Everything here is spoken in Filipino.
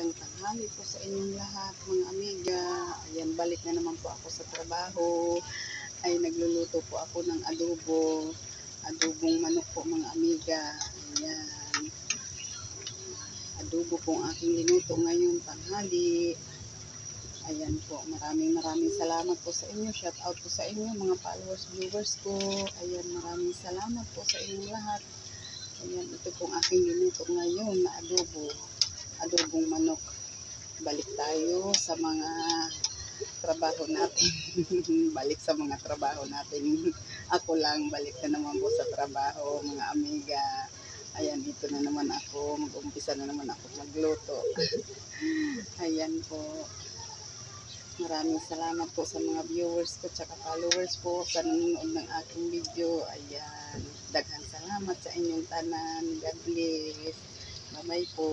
magandang tanghali po sa inyong lahat mga amiga. Ayan, balik na naman po ako sa trabaho. Ay nagluluto po ako ng adobong manok po mga amiga. Ayan, adobo po ang aking linuto ngayong tanghali. Ayan po, maraming salamat po sa inyo. Shout out po sa inyo mga followers, viewers ko. Ayan, maraming salamat po sa inyong lahat. Ayan, ito pong aking linuto ngayon na adobong manok. Balik tayo sa mga trabaho natin. Balik sa mga trabaho natin. Ako lang, balik na naman po sa trabaho, mga amiga. Ayan, dito na naman ako. Mag-umpisa na naman ako magluto. Ayan po. Maraming salamat po sa mga viewers ko tsaka followers po sa nanonood ng aking video. Ayan, daghang salamat sa inyong tanan. God bless. Bye-bye po.